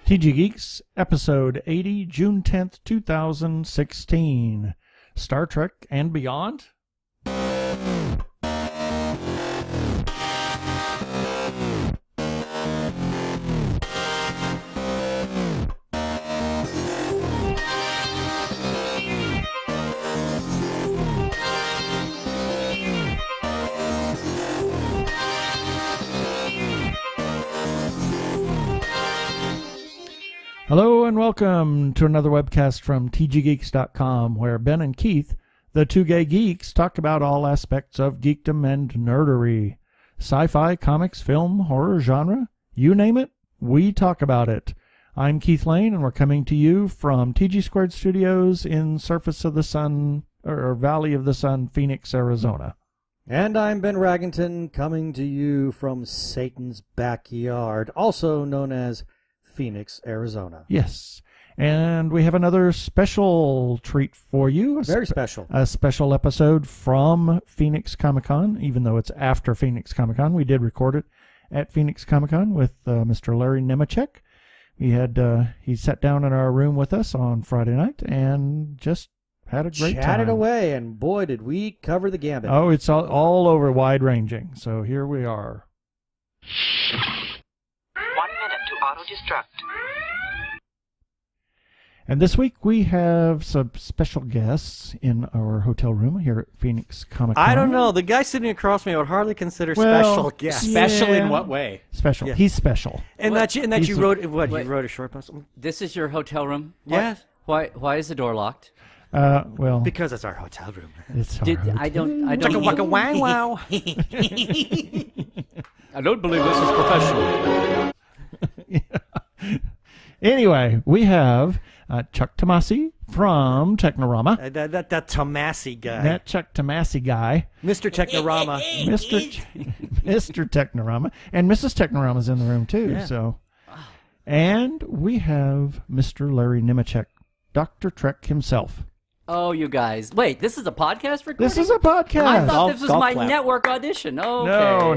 TG Geeks, episode 80, June 10th, 2016. Star Trek and Beyond? Hello and welcome to another webcast from tggeeks.com, where Ben and Keith, the Two Gay Geeks, talk about all aspects of geekdom and nerdery. Sci-fi, comics, film, horror, genre, you name it, we talk about it. I'm Keith Lane, and we're coming to you from TG Squared Studios in Surface of the Sun, or Valley of the Sun, Phoenix, Arizona. And I'm Ben Raggington, coming to you from Satan's backyard, also known as Phoenix, Arizona. Yes. And we have another special treat for you. Very special. A special episode from Phoenix Comicon, even though it's after Phoenix Comicon. We did record it at Phoenix Comicon with Mr. Larry Nemecek. He sat down in our room with us on Friday night and just had a great time. Chatted away, and boy, did we cover the gambit. Oh, it's all over, wide-ranging. So here we are. 1 minute to auto-destruct. And this week we have some special guests in our hotel room here at Phoenix Comicon. I don't know. The guy sitting across from me I would hardly consider special guest. Special in what way? Special. Yeah. He's special. And that you wrote what? You wrote a short post. This is your hotel room? Yes. Why is the door locked? Well, Because it's our hotel room. it's our hotel. I don't. Waka waka wang wow. I don't believe this is professional. Anyway, we have Chuck Tomasi from Technorama. That Tomasi guy. That Chuck Tomasi guy. Mr. Technorama. Mr. Technorama. And Mrs. Technorama's in the room, too. Yeah. So, and we have Mr. Larry Nemecek, Dr. Trek himself. Oh, you guys! Wait, this is a podcast recording. This is a podcast. I thought this was Golf my clap. network audition. Okay. No. Oh,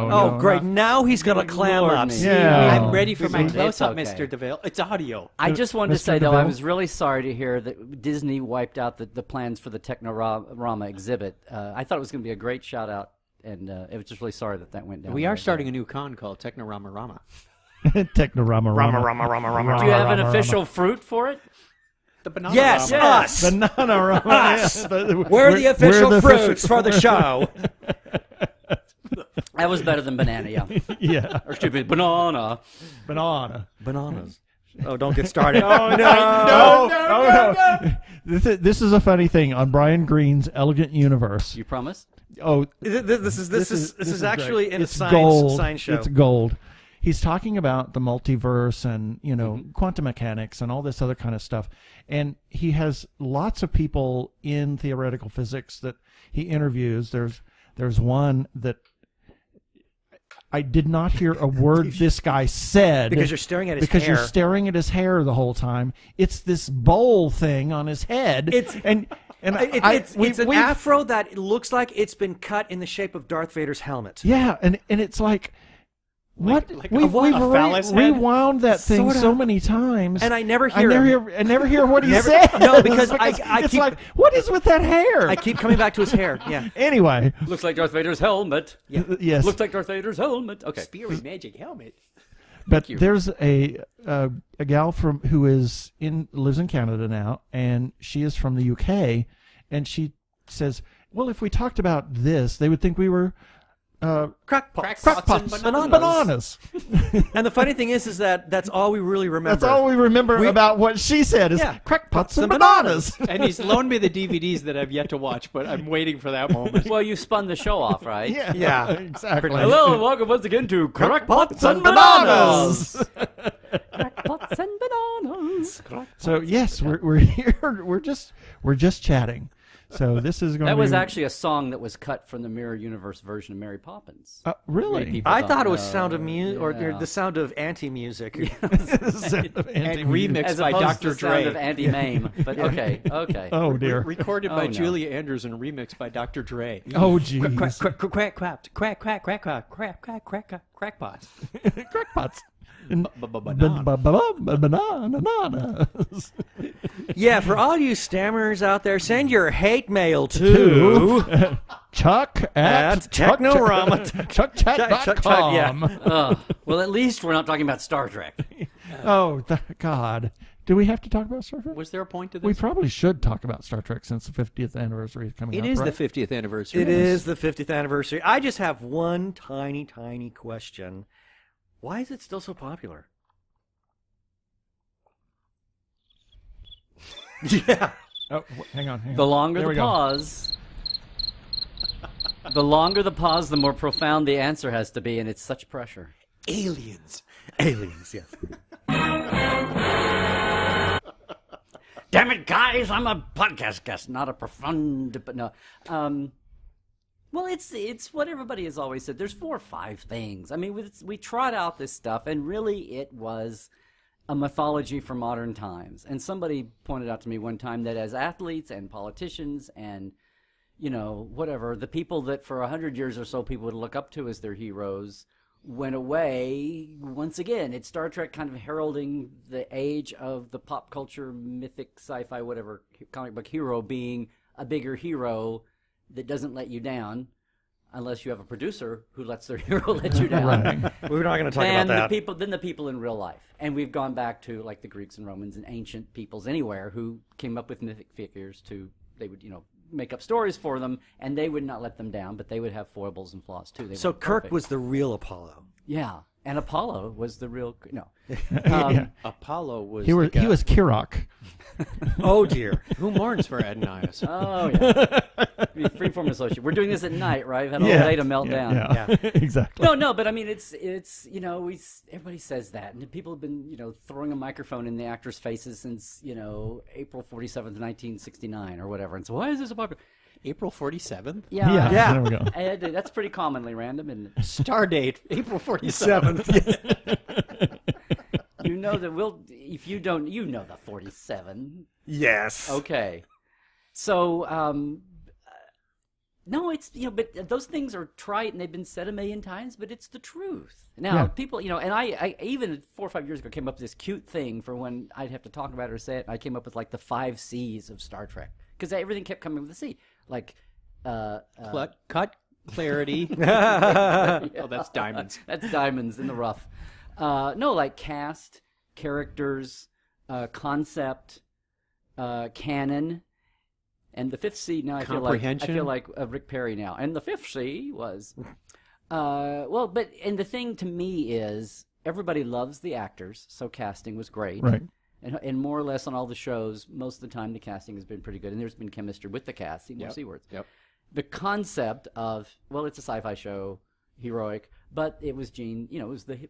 No, great. not- Now he's going to Good clam Lord up. me. Yeah. I'm ready for my It's close-up, okay. Mr. DeVille. It's audio. I just wanted to Mr. say, though, I DeVille? was really sorry to hear that Disney wiped out the plans for the Technorama exhibit. I thought it was going to be a great shout-out, and I was just really sorry that went down. We are starting a new con called Technorama Rama. Technorama. Rama. Do you have an official fruit for it? The banana Yes, Rama. us. Banana. Us. Yeah. We're the official we're the fruits for the show. That was better than banana, yeah. Yeah. Or stupid banana. Banana. Bananas. Oh, don't get started. No. This is a funny thing on Brian Greene's Elegant Universe. You promise? Oh, This is actually great. in a It's science gold. show. It's gold. He's talking about the multiverse and, quantum mechanics and all this other kind of stuff. And he has lots of people in theoretical physics that he interviews. There's one that I did not hear a word this guy said. Because you're staring at his Because hair. you're staring at his hair the whole time. It's this bowl thing on his head. It's an afro that looks like it's been cut in the shape of Darth Vader's helmet. Yeah, and it's like, what? Like we've phallus head? rewound that thing Sorta. so many times, And I never hear him. I never hear what he says. No, because I it's keep- like, what is with that hair? I keep coming back to his hair. Yeah. Anyway, Looks like Darth Vader's helmet. yes, Looks like Darth Vader's helmet. Okay. Spear and magic helmet. but there's a gal who lives in Canada now, and she is from the UK, and she says, well, if we talked about this, they would think we were Crackpots and bananas. And the funny thing is that that's all we really remember. That's all we remember about what she said is crackpots and bananas. And he's loaned me the DVDs that I've yet to watch, but I'm waiting for that moment. Well, you spun the show off, right? Yeah. Exactly. Hello and welcome once again to Crackpots and bananas. Crackpots and bananas. So yes, we're here. We're just chatting. So this is going That to was be... actually a song that was cut from the Mirror Universe version of Mary Poppins. Really? Many people I don't thought it was know. sound of music or Yeah. the sound of anti-music. And Anti-music. remixed As by opposed to Dr. the sound Dre. of anti-mame. But okay. Oh dear. Recorded Oh, by no. Julia Andrews and remixed by Dr. Dre. Oh jeez. Crackpots. Crackpots. Bananas. Yeah, for all you stammerers out there, send your hate mail to Chuck at Technorama. ChuckChat.com. Well, at least we're not talking about Star Trek. God. Do we have to talk about Star Trek? Was there a point to this? We probably should talk about Star Trek since the 50th anniversary is coming up. It is right? the 50th anniversary. It is the 50th anniversary. I just have one tiny, tiny question. Why is it still so popular? Yeah. Oh, hang on. The longer There the we go. pause, the more profound the answer has to be, and it's such pressure. Aliens. Aliens, yes. Damn it, guys! I'm a podcast guest, not a profound. But no, well, it's what everybody has always said. There's 4 or 5 things. I mean, we trot out this stuff, and really, it was a mythology for modern times. And somebody pointed out to me one time that as athletes and politicians and whatever, the people that for 100 years or so people would look up to as their heroes went away. Once again, it's Star Trek kind of heralding the age of the pop culture, mythic, sci-fi, whatever, comic book hero being a bigger hero that doesn't let you down, unless you have a producer who lets their hero let you down. Right. We're not going to talk about that. The people in real life. And we've gone back to like the Greeks and Romans and ancient peoples anywhere who came up with mythic figures they would, make up stories for them, and they would not let them down, but they would have foibles and flaws too. So Kirk was the real Apollo. Yeah, and Apollo was the real Yeah. Apollo was He was Kirok. Oh dear. Who mourns for Adonias? Oh yeah, freeform associate. We're doing this at night, right? I've had all day to melt down. Yeah. Exactly. No, but I mean, it's everybody says that, and people have been throwing a microphone in the actors' faces since April 47th, 1969 or whatever. And so why is this so popular? April 47th? Yeah. There we go. That's pretty commonly random, isn't it? Star date, April 47th. You know that if you don't, the 47. Yes. Okay. So, no, it's, but those things are trite and they've been said a million times, but it's the truth. Now, people, and I even 4 or 5 years ago came up with this cute thing for when I'd have to talk about it or say it. I came up with like the 5 C's of Star Trek because everything kept coming with a C. Like, cut, clarity. Oh, that's diamonds. That's diamonds in the rough. No, like cast, characters, concept, canon, and the 5th C. Now I feel like Rick Perry now. And the 5th C was, and the thing to me is everybody loves the actors, so casting was great, Right. And more or less on all the shows, most of the time the casting has been pretty good, and there's been chemistry with the cast. See more C words. Yep. The concept of it's a sci-fi show, heroic, but it was it was the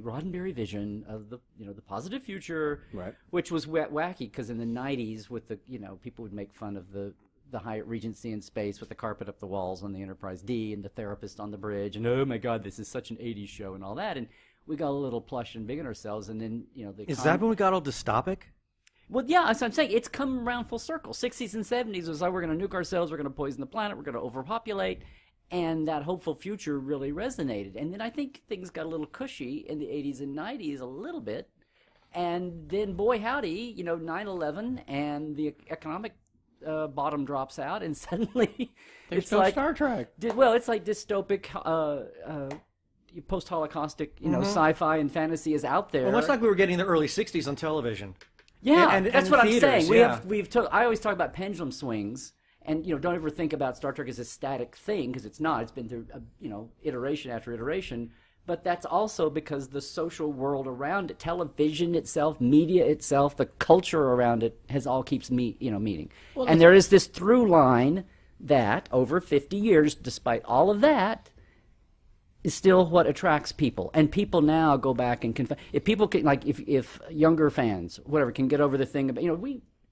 Roddenberry vision of the the positive future, right? Which was wacky because in the 90s, with the people would make fun of the Hyatt Regency in space with the carpet up the walls on the Enterprise D and the therapist on the bridge, and oh my God, this is such an 80s show and all that, and we got a little plush and big in ourselves, and then is that when we got all dystopic? Well, yeah, that's what I'm saying. It's come around full circle. 60s and 70s was like, we're going to nuke ourselves, we're going to poison the planet, we're going to overpopulate, and that hopeful future really resonated. And then I think things got a little cushy in the 80s and 90s a little bit, and then boy howdy, 9/11 and the economic bottom drops out, and suddenly it's no like Star Trek. It's like dystopic, post-Holocaustic, sci-fi and fantasy is out there. Well, much like we were getting the early 60s on television. Yeah, and that's and what theaters, I'm saying. I always talk about pendulum swings, and don't ever think about Star Trek as a static thing because it's not. It's been through iteration after iteration. But that's also because the social world around it, television itself, media itself, the culture around it keeps meeting. Well, and there is this through line that over 50 years, despite all of that, is still what attracts people. And people now go back and if people can, like, if younger fans, whatever, can get over the thing about,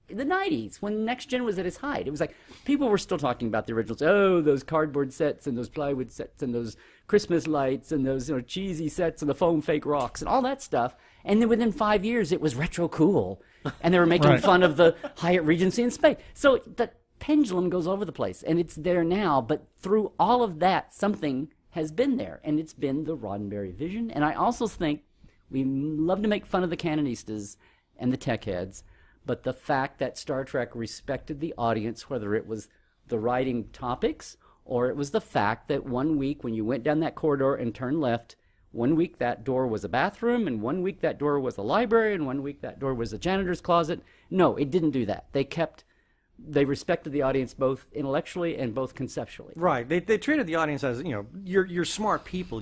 in the 90s, when Next Gen was at its height, it was like people were still talking about the originals. Oh, those cardboard sets and those plywood sets and those Christmas lights and those cheesy sets and the foam fake rocks and all that stuff. And then within 5 years, it was retro cool. And they were making fun of the Hyatt Regency in space. So the pendulum goes over the place, and it's there now. But through all of that, something has been there, and it's been the Roddenberry vision. And I also think We love to make fun of the canonistas and the tech heads, but the fact that Star Trek respected the audience, whether it was the writing topics or it was the fact that one week when you went down that corridor and turned left, one week that door was a bathroom, and one week that door was a library, and one week that door was a janitor's closet. No, it didn't do that. They respected the audience both intellectually and both conceptually. Right. They treated the audience as, you're smart people.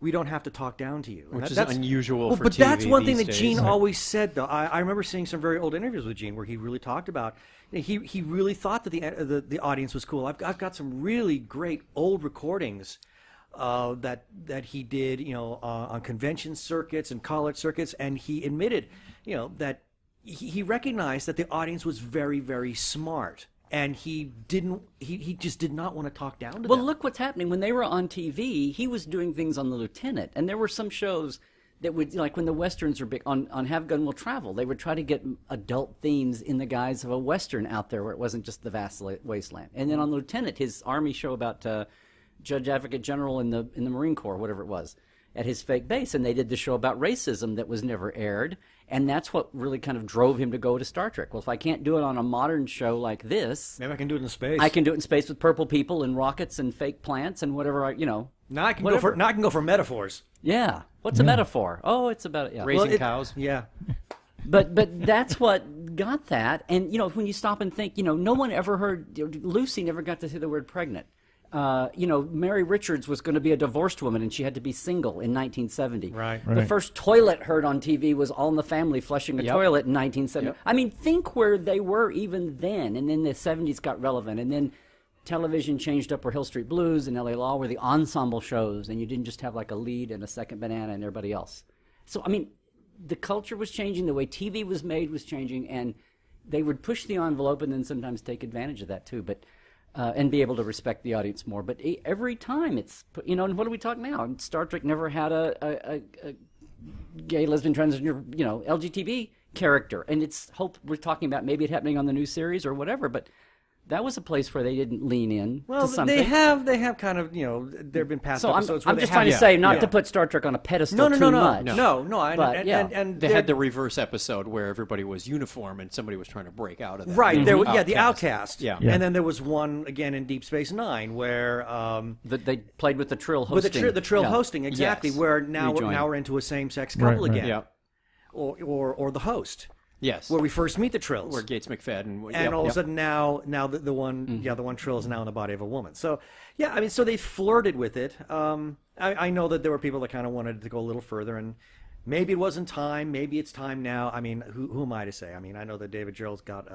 We don't have to talk down to you. Which is unusual for but TV that's one thing these that days. Gene always said, though. I remember seeing some very old interviews with Gene where he really talked about, he really thought that the audience was cool. I've got some really great old recordings that he did, on convention circuits and college circuits, and he admitted, that he recognized that the audience was very, very smart. And he just did not want to talk down to them. Well, look what's happening. When they were on TV, he was doing things on The Lieutenant. And there were some shows that would, like when the Westerns are big, on Have Gun Will Travel, they would try to get adult themes in the guise of a Western out there where it wasn't just the vast wasteland. And then on The Lieutenant, his Army show about Judge Advocate General in the Marine Corps, whatever it was, at his fake base. And they did the show about racism that was never aired. And that's what really kind of drove him to go to Star Trek. Well, if I can't do it on a modern show like this, maybe I can do it in space. I can do it in space with purple people and rockets and fake plants and whatever. Now I can go for metaphors. Yeah. What's a metaphor? Oh, it's about Raising cows. Yeah. But that's what got that. And when you stop and think, no one ever heard. Lucy never got to hear the word pregnant. Mary Richards was going to be a divorced woman, and she had to be single in 1970. Right. The first toilet heard on TV was All in the Family flushing a toilet in 1970. Yep. I mean, think where they were even then, and then the 70s got relevant, and then television changed Upper Hill Street Blues and L.A. Law were the ensemble shows, and you didn't just have like a lead and a second banana and everybody else. So, I mean, the culture was changing, the way TV was made was changing, and they would push the envelope and then sometimes take advantage of that too. But and be able to respect the audience more. But every time it's, and what do we talk now? Star Trek never had a gay, lesbian, transgender, LGBT character. And we're talking about maybe it happening on the new series or whatever, but that was a place where they didn't lean in to something. They have kind of, there have been past episodes where I'm just trying to say, not to put Star Trek on a pedestal too much. No. And they had the reverse episode where everybody was uniform and somebody was trying to break out of that. Right. The Outcast. Yeah. And then there was one, again, in Deep Space Nine where... they played with the Trill hosting. With the Trill hosting, exactly, yes. where now we're into a same-sex couple again. Yeah. Or the host. Yes, where we first meet the Trills, where Gates McFadden, and all of a sudden now the one the one Trill is now in the body of a woman. So so they flirted with it. I know that there were people that kind of wanted to go a little further, and maybe it wasn't time, maybe it's time now. I mean, who am I to say? I mean, I know that David Gerrold's got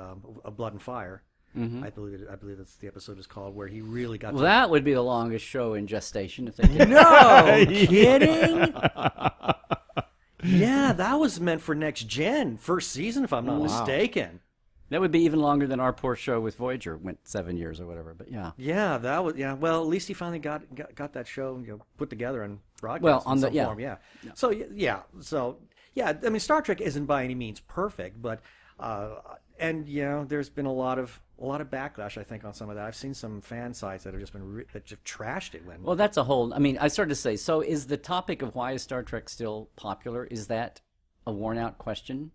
a Blood and Fire. Mm-hmm. I believe that's the episode is called, where he really got. Well, that would be the longest show in gestation if they did. No kidding. Yeah, that was meant for Next Gen, first season, if I'm not mistaken. That would be even longer than our poor show with Voyager went 7 years or whatever. But yeah. Yeah, that was Well, at least he finally got that show put together and broadcast. Well, on in the some form, yeah. So I mean, Star Trek isn't by any means perfect, but there's been a lot of backlash, I think, on some of that. I've seen some fan sites that have just been that just trashed it. Well, that's a whole. I mean, I started to say. So, is the topic of why is Star Trek still popular? Is that a worn out question?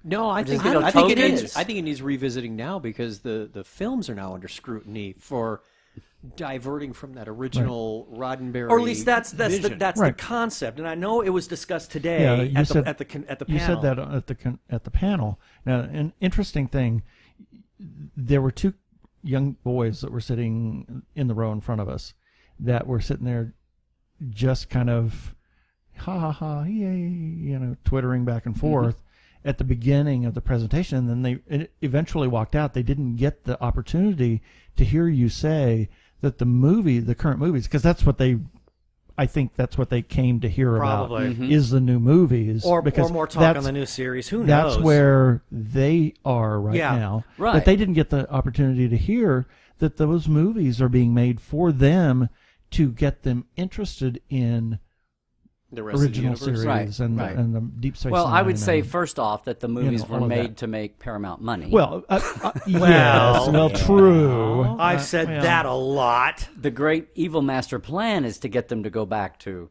No, I think it needs revisiting now because the films are now under scrutiny for diverting from that original Roddenberry. Or at least that's vision. the concept. And I know it was discussed today at the panel. You said that at the panel. Now, an interesting thing. There were two young boys that were sitting in the row in front of us that were sitting there just kind of yay, twittering back and forth at the beginning of the presentation. And then they eventually walked out. They didn't get the opportunity to hear you say that the current movies, because I think that's what they came to hear Probably. about is the new movies. Or more talk on the new series. Who knows? That's where they are now. Right. But they didn't get the opportunity to hear that those movies are being made for them to get them interested in the rest original of the universe. series and the Deep Space Well, Nine. I would say first off that the movies were all of made that. to make Paramount money. Well, yes, true. I've said that a lot. The great evil master plan is to get them to go back to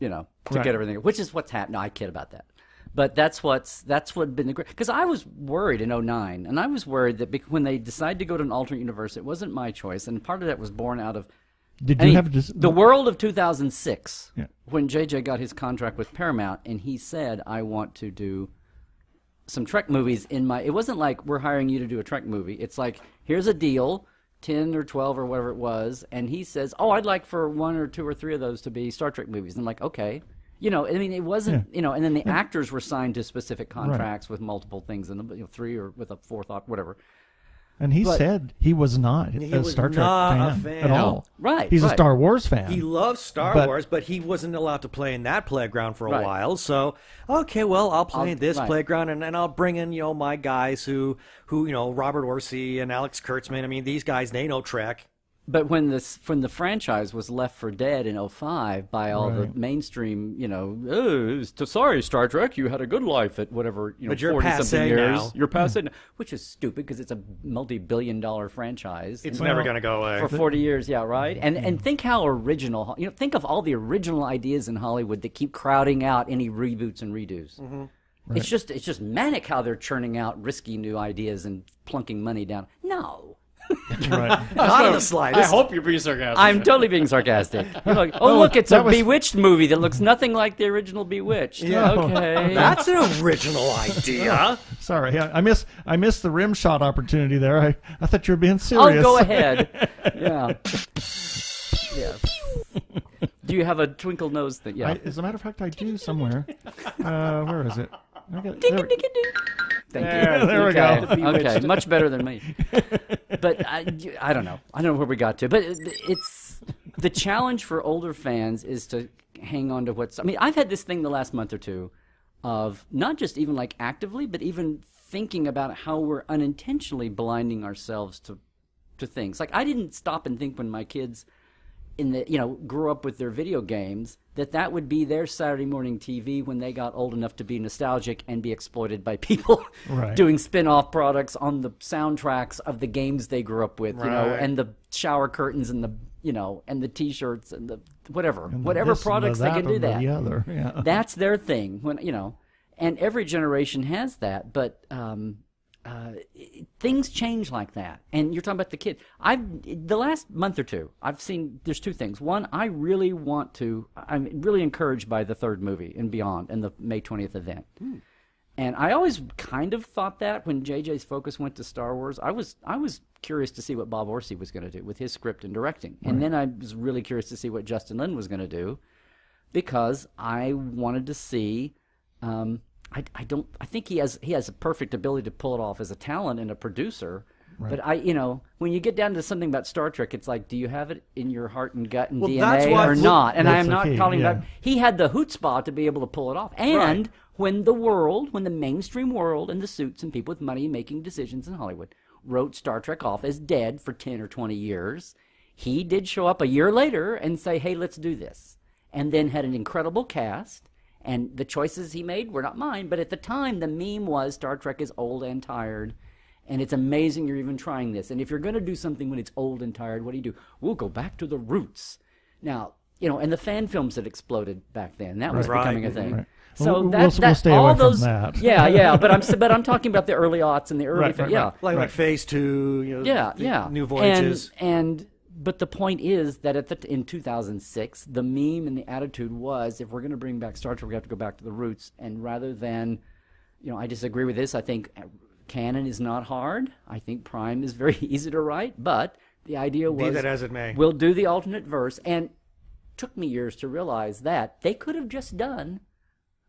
to Right. get everything, which is what's happened. No, I kid about that. But that's what been the great, because I was worried in 2009, and I was worried that when they decided to go to an alternate universe, it wasn't my choice, and part of that was born out of the world of 2006, when JJ got his contract with Paramount, and he said, I want to do some Trek movies it wasn't like, we're hiring you to do a Trek movie. It's like, here's a deal, 10 or 12 or whatever it was, and he says, I'd like for 1 or 2 or 3 of those to be Star Trek movies. And I'm like, okay. It wasn't, and then the actors were signed to specific contracts with multiple things, and 3 or with a 4th, whatever. And he said he was not a Star Trek fan at all. Right. He's a Star Wars fan. He loves Star Wars, but he wasn't allowed to play in that playground for a while. So, okay, well, I'll play in this playground, and I'll bring in, my guys who Robert Orsi and Alex Kurtzman. I mean, these guys, they know Trek. But when the franchise was left for dead in 2005 by all the mainstream, sorry, Star Trek, you had a good life at whatever, but you're 40-something years. Now. You're passé now, which is stupid because it's a multi-billion-dollar franchise. It's never going to go away. For 40 years, yeah, right? And think how original, think of all the original ideas in Hollywood that keep crowding out any reboots and redos. Mm-hmm. Right. It's just manic how they're churning out risky new ideas and plunking money down. No. Right. Not in the slightest. I hope you're being sarcastic. I'm totally being sarcastic. You're like, look, it's a Bewitched movie that looks nothing like the original Bewitched. Yeah. Okay. That's an original idea. Sorry, I missed the rim shot opportunity there. I thought you were being serious. Go ahead. Yeah. Do you have a twinkle nose thing? Yeah. As a matter of fact, I do somewhere. Where is it? Thank you. There we go. Okay, much better than me. But I don't know. I don't know where we got to. But it's the challenge for older fans is to hang on to what's. I mean, I've had this thing the last month or two of not just even like actively, but even thinking about how we're unintentionally blinding ourselves to things. Like I didn't stop and think when my kids grew up with their video games, that would be their Saturday morning TV when they got old enough to be nostalgic and be exploited by people doing spin-off products on the soundtracks of the games they grew up with, and the shower curtains and and the T-shirts and the whatever products they can do that. The other. Yeah. That's their thing and every generation has that, but things change like that. And you're talking about the kid. The last month or two, I've seen there's 2 things. One, I'm really encouraged by the 3rd movie and beyond and the May 20th event. And I always kind of thought that when JJ's focus went to Star Wars, I was curious to see what Bob Orsi was going to do with his script and directing. And then I was really curious to see what Justin Lin was going to do because I wanted to see I think he has a perfect ability to pull it off as a talent and a producer. Right. But when you get down to something about Star Trek, it's like, do you have it in your heart and gut and DNA or not? And I am not calling that. He had the chutzpah to be able to pull it off. And when the mainstream world and the suits and people with money making decisions in Hollywood wrote Star Trek off as dead for 10 or 20 years, he did show up a year later and say, hey, let's do this. And then had an incredible cast. And the choices he made were not mine, but at the time, the meme was Star Trek is old and tired, and it's amazing you're even trying this. And if you're going to do something when it's old and tired, what do? We'll go back to the roots. Now, and the fan films had exploded back then. That was becoming a thing. Right. So we'll stay away from that. Yeah. But I'm talking about the early aughts and the early, like Phase 2, New Voyages, But the point is that in 2006, the meme and the attitude was, if we're going to bring back Star Trek, we have to go back to the roots. And rather than, I disagree with this. I think canon is not hard. I think Prime is very easy to write. But the idea was, be that as it may, we'll do the alternate verse. And it took me years to realize that they could have just done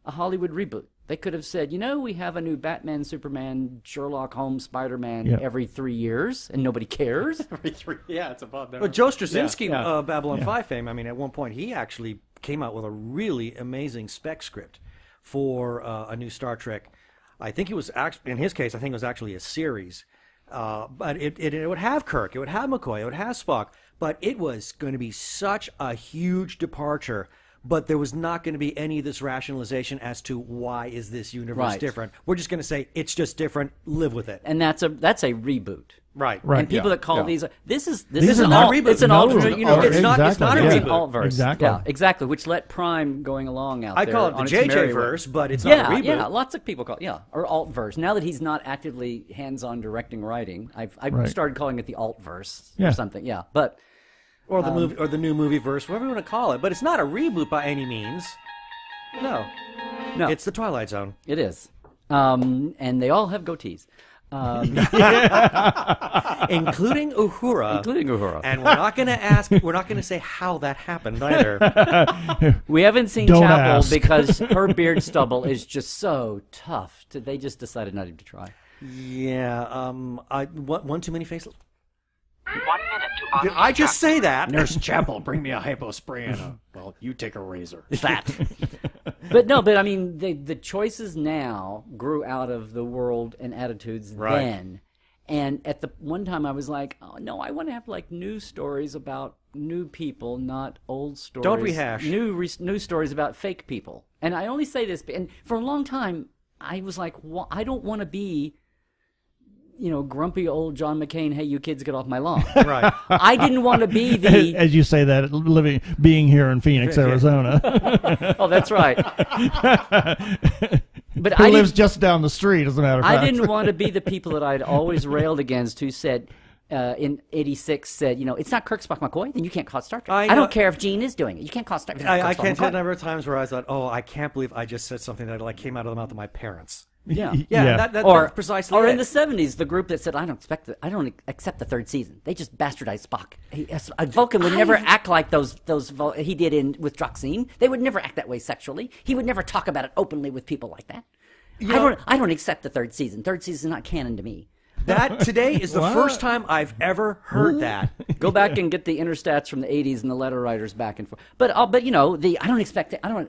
a Hollywood reboot. They could have said, we have a new Batman, Superman, Sherlock Holmes, Spider-Man every 3 years, and nobody cares. Every 3, it's about that. Well, Joe Straczynski, Babylon 5 fame, I mean, at one point he actually came out with a really amazing spec script for a new Star Trek. I think it was, in his case, I think it was actually a series. But it would have Kirk, it would have McCoy, it would have Spock, but it was going to be such a huge departure but there was not going to be any of this rationalization as to why is this universe different. We're just going to say it's just different. Live with it. And that's a reboot. Right. And people that call these this is are not reboots. It's an alternate universe. It's not a reboot. Altverse. Exactly. Yeah, exactly. Which let Prime going along out I there. call it the JJ verse, but it's not a reboot. Yeah, lots of people call it or altverse. Now that he's not actively hands-on directing writing, I've started calling it the altverse or something. Yeah, but or the movie or the new movie verse, whatever you want to call it. But it's not a reboot by any means. No, it's the Twilight Zone. It is, and they all have goatees. Including Uhura. And we're not going to say how that happened either. We haven't seen Don't Chapel ask. because her beard stubble is just so tough. They just decided not even to try. Yeah, one too many faces. 1 minute to auto Did I just say that? Nurse Chapel, bring me a hypospray and well, you take a razor. That. But I mean, the choices now grew out of the world and attitudes then. And at the one time I was like, oh no, I want to have like new stories about new people, not old stories. Don't rehash. New stories about fake people. And I only say this, and for a long time I was like, well, I don't want to be, grumpy old John McCain, hey, you kids, get off my lawn. Right. I didn't want to be the... As you say that, being here in Phoenix, Arizona. Oh, that's right. But Who lives just down the street, as a matter of fact. I didn't want to be the people that I'd always railed against who said... in '86 said, it's not Kirk, Spock, McCoy, then you can't call it Star Trek. I don't care if Gene is doing it. You can't call it Star Trek. I can't tell the number of times where I thought, oh, I can't believe I just said something that came out of the mouth of my parents. Yeah. That's precisely Or it. in the '70s, the group that said, I don't accept the third season. They just bastardized Spock. Vulcan would never act like those he did with Droxine. They would never act that way sexually. He would never talk about it openly with people like that. I don't accept the third season. Third season is not canon to me. That today is the first time I've ever heard that. Go back and get the interstats from the '80s and the letter writers back and forth. But I don't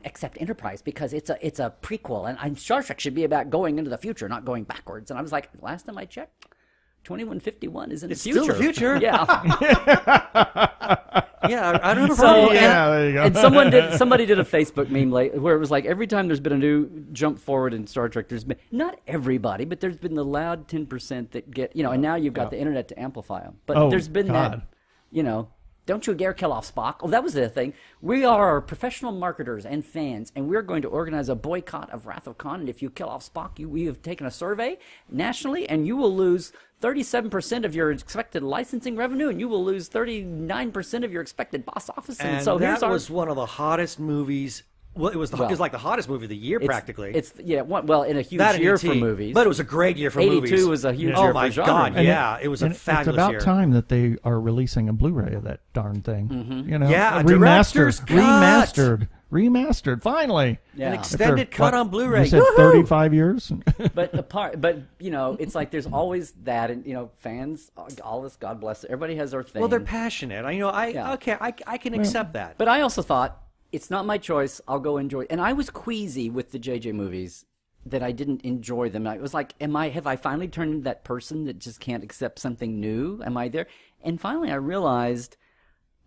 accept Enterprise because it's a prequel, and Star Trek should be about going into the future, not going backwards. And I was like, last time I checked, 2151 is in the future. Still the future. Yeah. Yeah, I don't have a problem. There you go. And somebody did a Facebook meme where it was like every time there's been a new jump forward in Star Trek, there's been not everybody, but there's been the loud 10% that get and now you've got the internet to amplify them. But there's been that, don't you dare kill off Spock. Oh, that was the thing. We are professional marketers and fans, and we're going to organize a boycott of Wrath of Khan. And if you kill off Spock, we have taken a survey nationally, and you will lose 37% of your expected licensing revenue, and you will lose 39% of your expected box office. And so that was one of the hottest movies. Well, it was like the hottest movie of the year, practically. In a huge year for movies. But it was a great year for movies. 82 was a huge year Oh for my genre. God, it was a fabulous year. It's about time that they are releasing a Blu-ray of that darn thing. Mm-hmm. Yeah, a director's cut. Remastered, finally. Yeah. An extended cut on Blu-ray. You said 35 years? But it's like there's always that, and fans, all this, God bless it. Everybody has their thing. Well, they're passionate. I can accept that. But I also thought, it's not my choice. I'll go enjoy. And I was queasy with the JJ movies that I didn't enjoy them. I was like, have I finally turned into that person that just can't accept something new? Am I there? And finally I realized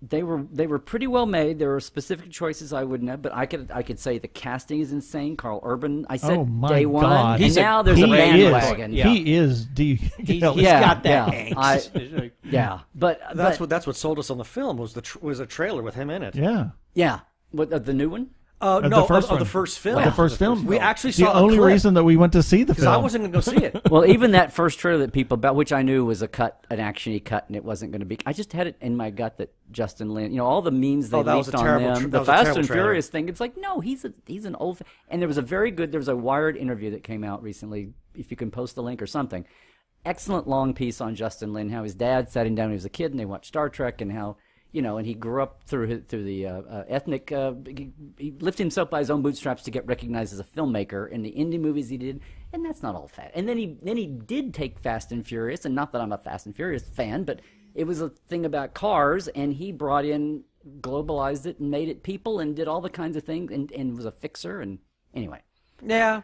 they were pretty well made. There were specific choices I wouldn't have, but I could say the casting is insane. Carl Urban, I said day one. God. And now there's a bandwagon. He is He's got that angst. But that's what sold us on the film was a trailer with him in it. Yeah. What, the new one? No, the first of the first film. The first film. We actually saw the only clip, reason that we went to see the film. because I wasn't going to go see it. Well, even that first trailer that people about, which I knew was an action-y cut, and it wasn't going to be. I just had it in my gut that Justin Lin, all the memes they leaked on them, the Fast and Furious thing. It's like, no, he's an old. And there was a Wired interview that came out recently. If you can post the link or something, excellent long piece on Justin Lin, how his dad sat him down when he was a kid, and they watched Star Trek, and how. And he grew up through the ethnic. He lifted himself by his own bootstraps to get recognized as a filmmaker in the indie movies he did, and that's not all fat. And then he did take Fast and Furious, and not that I'm a Fast and Furious fan, but it was a thing about cars, and he brought in, globalized it, and made it people, and did all the kinds of things, and was a fixer. And anyway. Yeah,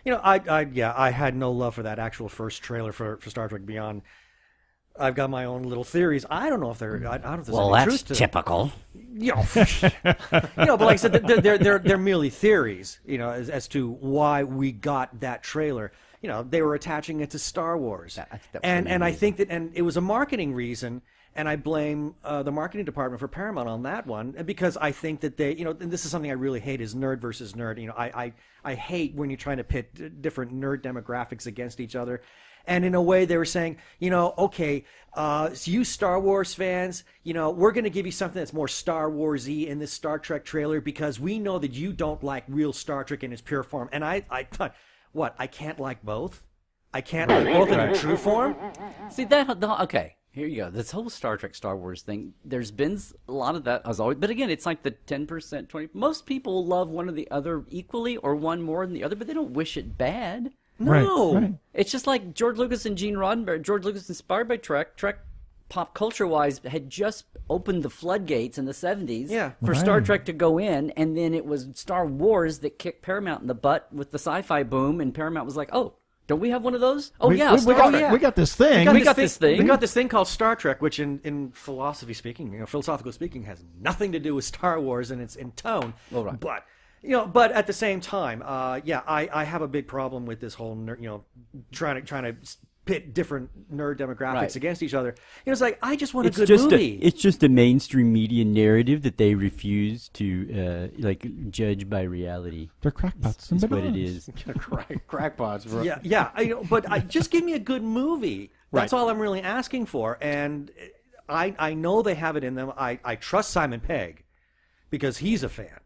I had no love for that actual first trailer for Star Trek Beyond. I've got my own little theories. I don't know if they're. I don't know if there's Well, any that's truth to typical. but like I said, they're merely theories. As to why we got that trailer. They were attaching it to Star Wars, and I think that it was a marketing reason. And I blame the marketing department for Paramount on that one, because I think that they, and this is something I really hate, is nerd versus nerd. I hate when you're trying to pit different nerd demographics against each other. And in a way, they were saying, okay, so you Star Wars fans, we're going to give you something that's more Star Wars-y in this Star Trek trailer because we know that you don't like real Star Trek in its pure form. And I thought, what, I can't like both? I can't like both in a true form? See, okay. Here you go. This whole Star Trek, Star Wars thing, there's been a lot of that as always. But again, it's like the 10%, 20%. Most people love one or the other equally or one more than the other, but they don't wish it bad. No. Right. It's just like George Lucas and Gene Roddenberry. George Lucas, inspired by Trek pop culture-wise, had just opened the floodgates in the 70s for Star Trek to go in, and then it was Star Wars that kicked Paramount in the butt with the sci-fi boom, and Paramount was like, oh, don't we have one of those? Oh, we Star Trek. We got this thing. We got this thing. We got this thing called Star Trek, which in philosophy speaking, philosophical speaking, has nothing to do with Star Wars, and it's in tone. Well, right. But at the same time, I have a big problem with this whole trying to pit different nerd demographics against each other. It's like, I just want a good movie. It's just a mainstream media narrative that they refuse to judge by reality. They're crackpots. That's what it is. Crackpots, bro. But just give me a good movie. That's all I'm really asking for. And I know they have it in them. I trust Simon Pegg because he's a fan.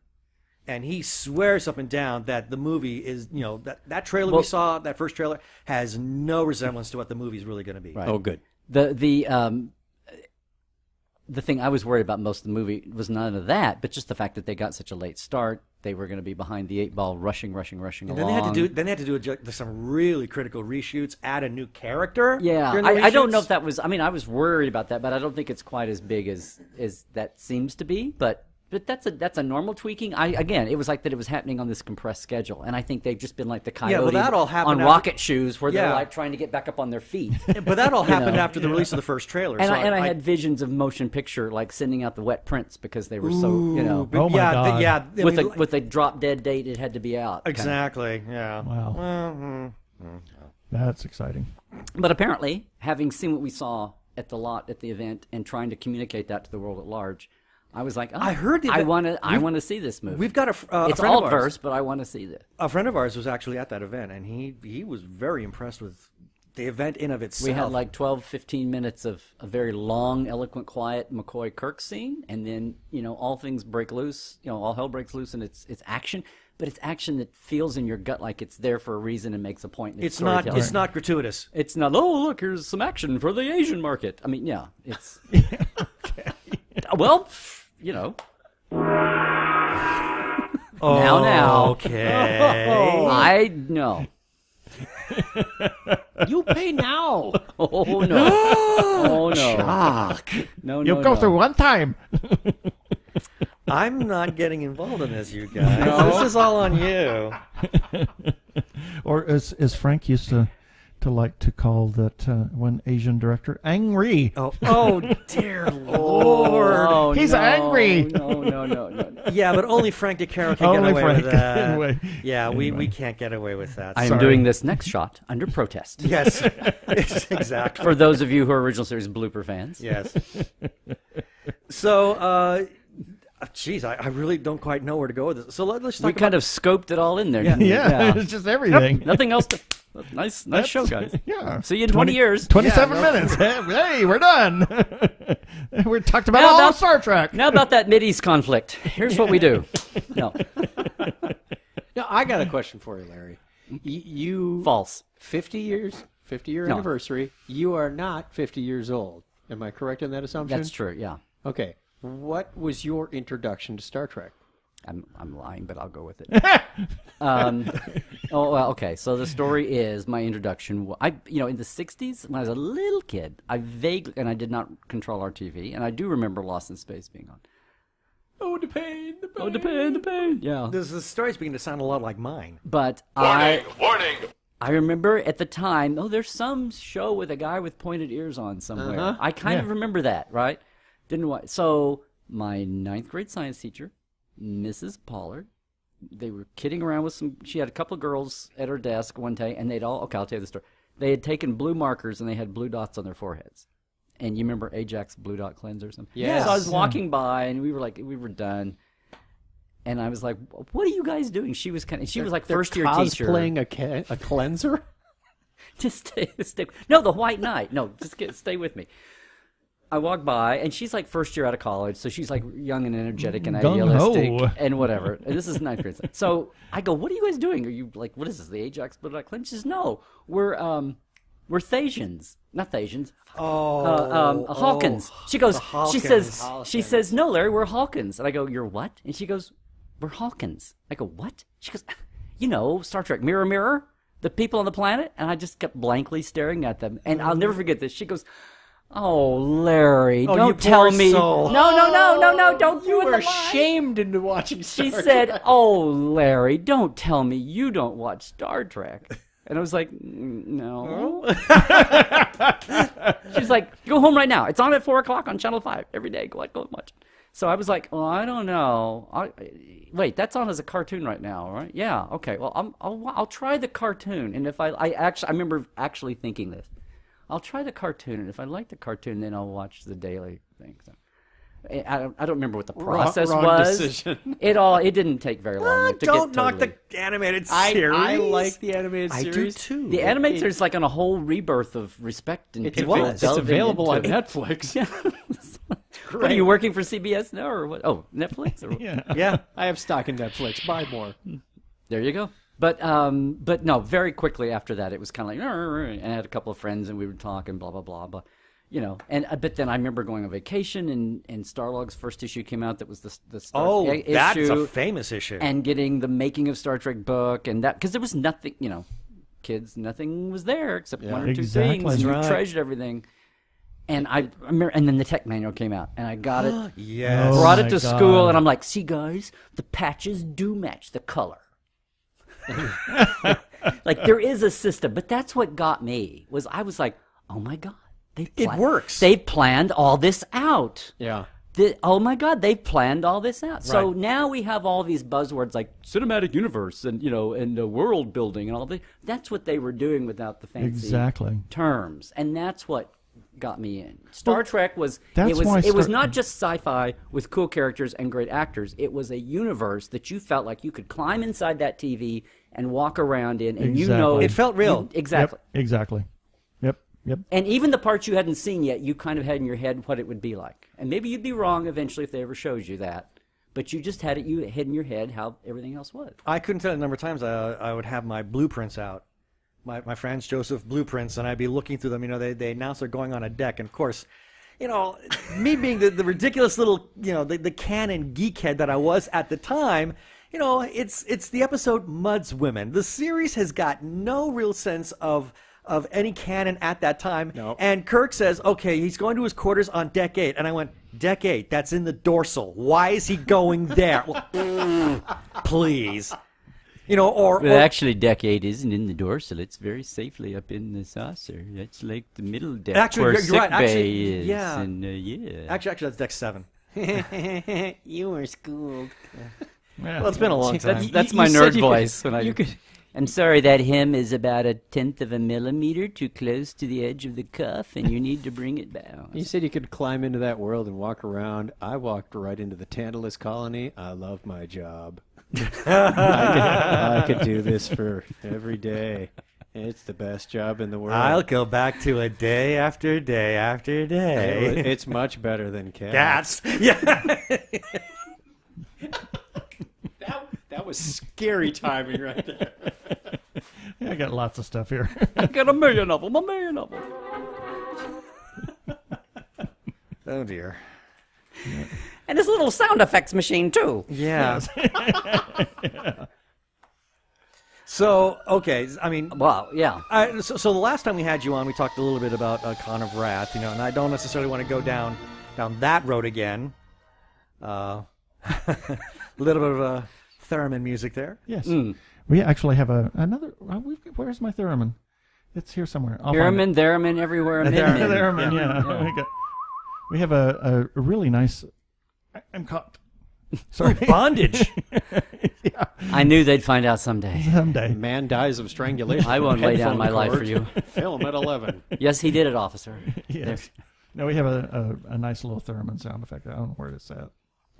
And he swears up and down that the movie is, that trailer we saw, that first trailer, has no resemblance to what the movie is really going to be. Right. Oh, good. The thing I was worried about most of the movie was none of that, but just the fact that they got such a late start. They were going to be behind the 8 ball, rushing And along. then they had to do some really critical reshoots, add a new character. Yeah, during the I don't reshoots. know if that was. I mean, I was worried about that, but I don't think it's quite as big as that seems to be. But that's a normal tweaking. Again, it was like that it was happening on this compressed schedule, and I think they've just been like the coyote that all happened on rocket shoes, where they're Yeah. like trying to get back up on their feet. But that all happened after the release of the first trailer. And so I had visions of motion picture, like sending out the wet prints because they were so, Oh my God. with a drop dead date, it had to be out. Exactly. Yeah. Wow. That's exciting. But apparently, having seen what we saw at the event and trying to communicate that to the world at large, I was like, I heard I want to see this movie. We've got a it's friend of alt ours. verse, but I want to see this. A friend of ours was actually at that event, and he was very impressed with the event in of itself. We had like 12, 15 minutes of a very long, eloquent, quiet McCoy Kirk scene, and then all things break loose. All hell breaks loose, and it's action. But it's action that feels in your gut like it's there for a reason and makes a point. In It's not gratuitous. It's not. Oh, look, here's some action for the Asian market. I mean, yeah, it's. Well, now. Okay. I know. You pay now. Oh no. Oh no. Shock. No. You'll go through one time. I'm not getting involved in this, you guys. This is all on you. Or as Frank used to like to call that one Asian director, angry. Oh dear Lord. Oh, He's angry. No. Yeah, but only Frank DeCaro can Only get away Frank with that. Anyway. Yeah, we can't get away with that. I am Sorry. doing this next shot under protest. Yes, exactly. For those of you who are original series blooper fans. Yes. So, geez, I really don't quite know where to go with this. So let's talk We about... kind of scoped it all in there. didn't we? Yeah, it's just everything. Nothing else to... Nice show, guys. Yeah. See you in 20 years. 27 minutes. Hey, we're done. We talked about all of Star Trek. Now about that Mideast conflict. Here's what we do. No. Now, I got a question for you, Larry. You False. 50 year No. anniversary. You are not 50 years old. Am I correct in that assumption? That's true, yeah. Okay. What was your introduction to Star Trek? I'm lying, but I'll go with it. Okay. So the story is my introduction. In the 60s, when I was a little kid, I did not control our TV, and I do remember Lost in Space being on. Oh, the pain, the pain. Oh, the pain. Yeah. The story's beginning to sound a lot like mine. But Warning! I remember at the time, there's some show with a guy with pointed ears on somewhere. I kind of remember that, right? Didn't watch. So my 9th grade science teacher, Mrs. Pollard, they were kidding around with she had a couple of girls at her desk one day, and I'll tell you the story. They had taken blue markers and they had blue dots on their foreheads. And you remember Ajax Blue Dot Cleanser or something? Yes. So I was walking by and we were done. And I was like, "What are you guys doing?" She was like first year teacher. Cosplaying a cleanser? Just stay. No, the White Knight. No, stay with me. I walked by, and she's like first year out of college, so she's like young and energetic and idealistic and whatever. And this is 9th grade. So I go, "What are you guys doing? Are you like, what is this? The Ajax Blue Dot Cleanser?" She says, "No, we're Thasians, not Thasians. Hawkins." She goes. She says, "No, Larry, we're Hawkins." And I go, "You're what?" And she goes, "We're Hawkins." I go, "What?" She goes, Star Trek, Mirror, Mirror, the people on the planet. And I just kept blankly staring at them. And I'll never forget this. She goes, "Oh, Larry, don't tell me." Soul. No, don't You ruin were the line. shamed into watching Star She Trek. said, "Oh, Larry, don't tell me you don't watch Star Trek." And I was like, "No." She's like, "Go home right now. It's on at 4 o'clock on Channel 5 every day. Go and watch it." So I was like, "Well, I don't know. Wait, that's on as a cartoon right now, right?" "Yeah, okay. Well, I'll try the cartoon." And if I remember actually thinking this, I'll try the cartoon, and if I like the cartoon, then I'll watch the daily thing. So, I don't remember what the process wrong was. decision. It didn't take very long. to Don't get knock totally. the animated series. I like the animated I series. do too. The animated series like on a whole rebirth of respect and people It's delving available on into it. Netflix. What, are you working for CBS now or what? Oh, Netflix? Or Yeah. I have stock in Netflix. Buy more. There you go. But no, very quickly after that, it was kind of like, and I had a couple of friends and we would talk and blah, blah, blah. But, but then I remember going on vacation and Starlog's first issue came out that was the Star issue. That's a famous issue. And getting the making of Star Trek book and that, because there was nothing, kids, nothing was there except one or two Exactly. things. And Right. you treasured everything. And I remember, and then the tech manual came out, and I got it, Yes. brought Oh it to my school, God. and I'm like, "See, guys, the patches do match the color." Like there is a system, but that's what got me. I was like, "Oh my God, It works. They've planned all this out." Yeah. Oh my God, they've planned all this out. So Right. now we have all these buzzwords like cinematic universe and and world building and all this. That's what they were doing without the fancy Exactly. terms, and that's what got me in. Star Trek was that's why it was Star- not just sci-fi with cool characters and great actors. It was a universe that you felt like you could climb inside that TV and walk around in, and Exactly. It felt real. exactly. Yep, exactly. Yep. And even the parts you hadn't seen yet, you kind of had in your head what it would be like. And maybe you'd be wrong eventually if they ever showed you that. But you just had it in your head how everything else was. I couldn't tell you the number of times I would have my blueprints out, my Franz Joseph blueprints, and I'd be looking through them. They announced they're going on a deck, and of course, me being the ridiculous little, the canon geekhead that I was at the time, it's the episode Mud's Women. The series has got no real sense of any canon at that time. No. And Kirk says, okay, he's going to his quarters on deck 8. And I went, deck 8, that's in the dorsal. Why is he going there? Well, please. Or Actually, deck 8 isn't in the dorsal. It's very safely up in the saucer. That's like the middle deck Actually, where you're sick right. bay Actually, is. yeah. And, yeah. Actually, that's deck 7. You were schooled. Yeah. Well, it's been a long time. That's You my said nerd you voice. could- when I, you could- I'm sorry, that hem is about 1/10 of a millimeter too close to the edge of the cuff, and you need to bring it down. You said you could climb into that world and walk around. I walked right into the Tantalus colony. I love my job. I could do this for every day. It's the best job in the world. I'll go back to a day after day after day. It's much better than cats. That's yeah. That was scary timing right there. Yeah, I got lots of stuff here. I got a million of them. Oh dear. And this little sound effects machine, too. Yeah. So okay, I mean, Wow, yeah. so the last time we had you on, we talked a little bit about Con of Wrath, and I don't necessarily want to go down that road again. A little bit of a theremin music there. Yes. We actually have another. Where's my theremin? It's here somewhere. Theremin, theremin, everywhere. Theremin, yeah. We have a really nice. I'm caught. Sorry. Bondage. Yeah. I knew they'd find out someday. Someday. Man dies of strangulation. I won't lay down Headphone my life for cord. you. Film at 11. Yes, he did it, officer. Yes. No, we have a nice little theremin sound effect. I don't know where it's at.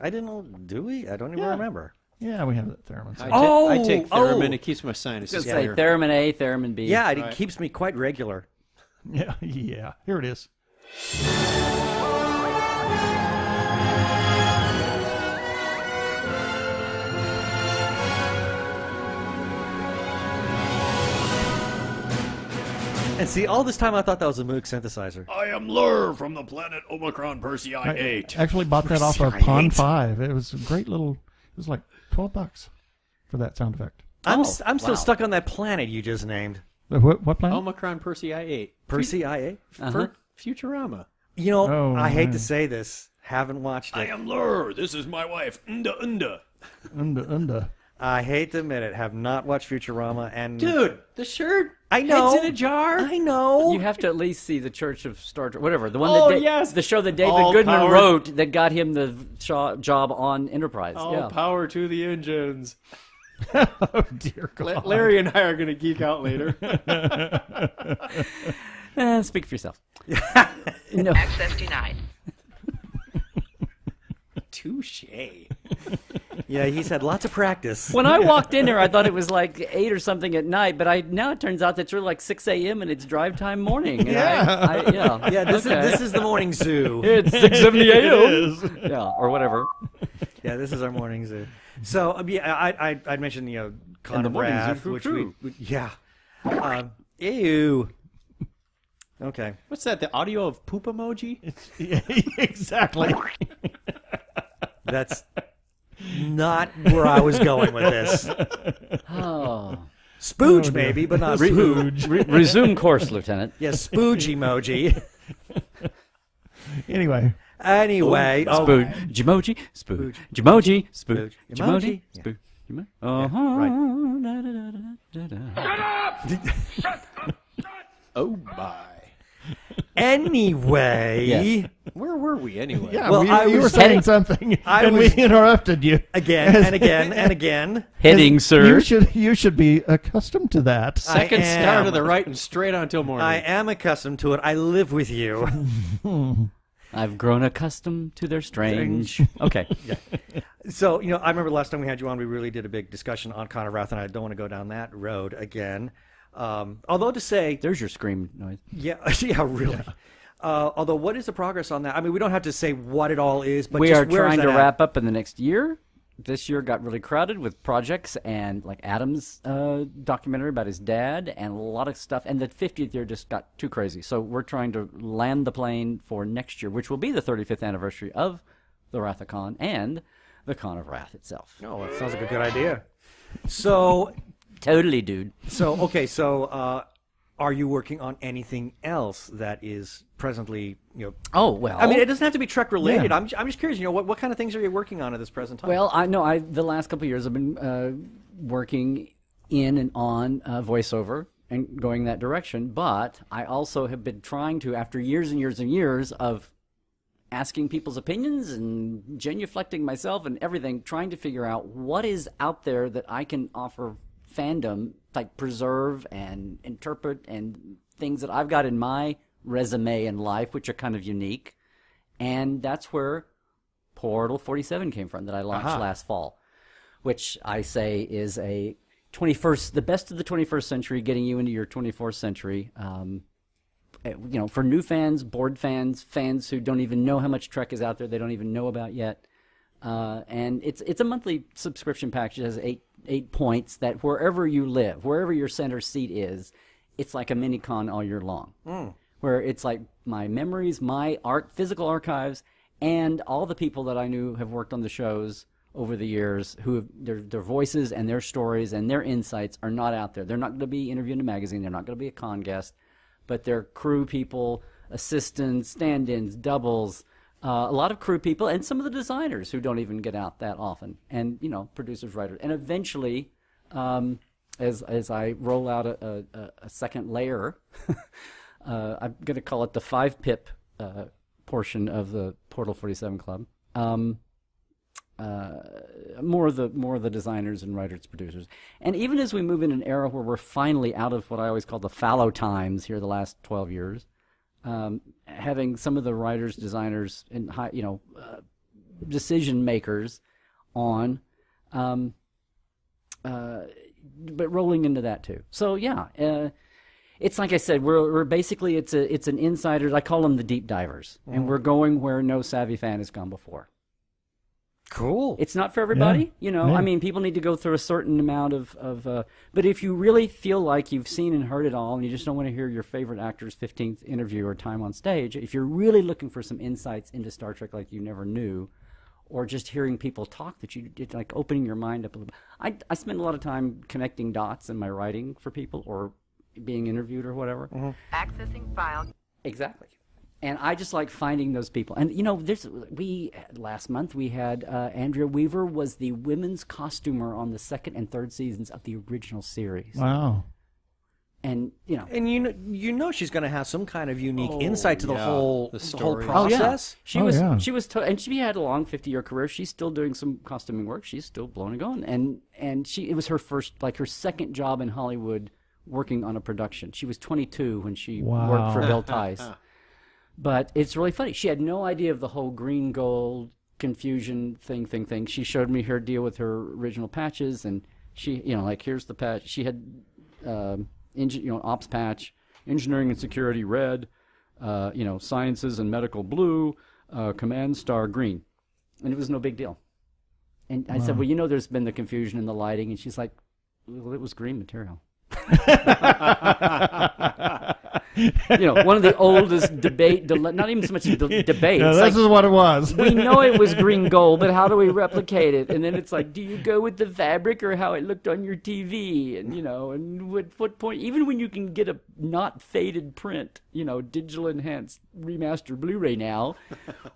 I didn't know. Do we? I don't even remember. Yeah, we have that theremin sound. I take theremin. It keeps my sinuses Just say clear. theremin A, theremin B. Yeah, it keeps me quite regular. Yeah. Here it is. And see, all this time I thought that was a Moog synthesizer. I am Lur from the planet Omicron Persei I 8. actually bought that off of Pond 5. It was a great little. It was like $12 for that sound effect. I'm still stuck on that planet you just named. What planet? Omicron Persei 8. Persei IA? For Futurama. You know, Oh, I hate man. to say this. Haven't watched I it. am Lur. This is my wife, Unda. Unda. I hate to admit it. Have not watched Futurama. And Dude, the shirt. I know. Heads in a jar. I know. You have to at least see the Church of Star Trek, whatever. The one Oh, that yes. the show that David All Goodman power- wrote that got him the job on Enterprise. All power to the engines. Oh dear God. Larry and I are going to geek out later. Speak for yourself. No. Access denied. Touche. Yeah, he's had lots of practice. When I walked in there, I thought it was like 8 or something at night, but now it turns out that it's really like 6 a.m. and it's drive time morning. And Yeah. Yeah, this is the morning zoo. It's 6:70 a.m. Yeah, or whatever. Yeah, this is our morning zoo. So I mentioned Con And the of morning Wrath, zoo which crew. ew. Okay. What's that? The audio of poop emoji? Yeah, exactly. That's not where I was going with this. Oh. Spooge, maybe, but not spooge. Resume course, Lieutenant. Yeah, spooge emoji. Anyway. Anyway. Spooge. Jimoji. Spooge. Jimoji. Spooge. Jimoji. Yeah. Spooge. Oh, my. Anyway. Yes. Where were we anyway? Yeah, Well, I you were was saying heading- something, I and was- we interrupted you. Again and again and again. Heading, sir. You should be accustomed to that. Second I star am. to the right and straight on till morning. I am accustomed to it. I live with you. I've grown accustomed to their strange. Okay. So, I remember last time we had you on, we really did a big discussion on Con of Wrath, and I don't want to go down that road again. Although to say, There's your scream noise. yeah, really. Although, what is the progress on that? I mean, we don't have to say what it all is, but We just are where is trying that to at? wrap up in the next year. This year got really crowded with projects and like Adam's documentary about his dad and a lot of stuff. And the 50th year just got too crazy. So we're trying to land the plane for next year, which will be the 35th anniversary of the Wrathacon and the Con of Wrath itself. Oh, that sounds like a good idea. So, Totally, dude. okay, are you working on anything else that is presently, Oh, well. I mean, it doesn't have to be Trek related. Yeah. I'm just curious, what kind of things are you working on at this present time? Well, I know the last couple of years I've been working in and on voiceover and going that direction, but I also have been trying to, after years and years and years of asking people's opinions and genuflecting myself and everything, trying to figure out what is out there that I can offer fandom, like preserve and interpret, and things that I've got in my resume in life, which are kind of unique. And that's where Portal 47 came from, that I launched last fall, which I say is the best of the 21st century, getting you into your 24th century. For new fans, bored fans, fans who don't even know how much Trek is out there, they don't even know about yet. And it's a monthly subscription package. It has eight points that wherever you live, wherever your center seat is, it's like a mini con all year long. Where it's like my memories, my physical archives, and all the people that I knew have worked on the shows over the years, who have, their voices and their stories and their insights are not out there. They're not going to be interviewed in a magazine. They're not going to be a con guest, but they're crew people, assistants, stand-ins, doubles, a lot of crew people, and some of the designers who don't even get out that often, and producers, writers, and eventually, as I roll out a second layer, I'm going to call it the 5-pip portion of the Portal 47 Club. More of the designers and writers, producers, and even as we move in an era where we're finally out of what I always call the fallow times here, the last 12 years, having some of the writers, designers, and decision makers on, but rolling into that too. So yeah. It's like I said, we're basically it's an insider. I call them the deep divers, and we're going where no savvy fan has gone before. Cool. It's not for everybody, I mean, people need to go through a certain amount of but if you really feel like you've seen and heard it all, and you just don't want to hear your favorite actor's 15th interview or time on stage, if you're really looking for some insights into Star Trek like you never knew, or just hearing people talk that you did, like opening your mind up a little. I spend a lot of time connecting dots in my writing for people, or being interviewed or whatever. Accessing file. Exactly. And I just like finding those people. And last month we had Andrea Weaver was the women's costumer on the 2nd and 3rd seasons of the original series. Wow. And and she's going to have some kind of unique insight to the whole process. She was and she had a long 50-year career. She's still doing some costuming work. She's still blowing and going. And it was her first, like her second job in Hollywood, working on a production. She was 22 when she worked for Bill Tice. But it's really funny. She had no idea of the whole green gold confusion thing. She showed me her deal with her original patches, and she, here's the patch. She had, ops patch, engineering and security red, sciences and medical blue, command star green, and it was no big deal. And I said, well, there's been the confusion in the lighting, and she's like, well, it was green material. One of the oldest not even so much debates. No, this is what it was. We know it was green gold, but how do we replicate it? And then it's like, do you go with the fabric or how it looked on your TV? And and what point? Even when you can get a not faded print, digital enhanced remaster Blu-ray now,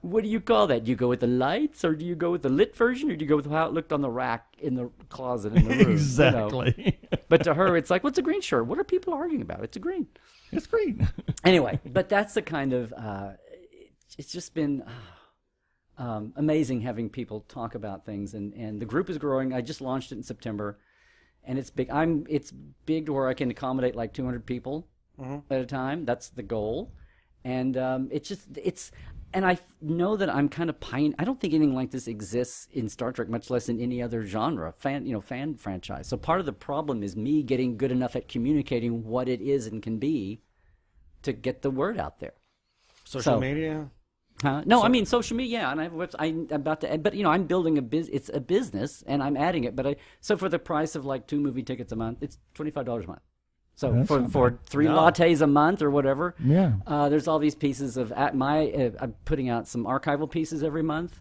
what do you call that? Do you go with the lights, or do you go with the lit version, or do you go with how it looked on the rack in the closet in the room? Exactly. But to her, it's like, what's a green shirt? What are people arguing about? It's a green. It's green. Anyway, but that's the kind of, it's just been amazing having people talk about things, and the group is growing. I just launched it in September, and it's big. It's big to where I can accommodate like 200 people at a time. That's the goal, and and I know that I'm kind of I don't think anything like this exists in Star Trek, much less in any other genre, fan franchise. So part of the problem is me getting good enough at communicating what it is and can be to get the word out there. Social media? No, I mean social media. Yeah, and I have a website. I'm about to, but I'm building it's a business, and I'm adding it. But so for the price of like 2 movie tickets a month, it's $25 a month. So for 3 lattes a month or whatever, there's all these pieces of I'm putting out some archival pieces every month.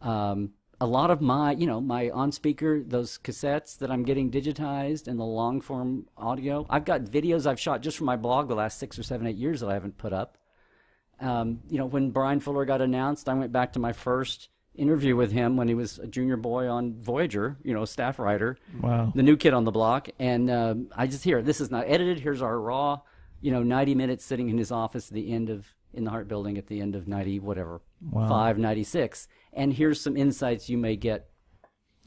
A lot of my my on speaker, those cassettes that I'm getting digitized, and the long form audio. I've got videos I've shot just for my blog the last 6 or 7, 8 years that I haven't put up. When Brian Fuller got announced, I went back to my first interview with him when he was a junior boy on Voyager, staff writer, the new kid on the block, and I just this is not edited. Here's our raw, 90 minutes sitting in his office at the end of in the Hart Building at the end of 96, and here's some insights you may get,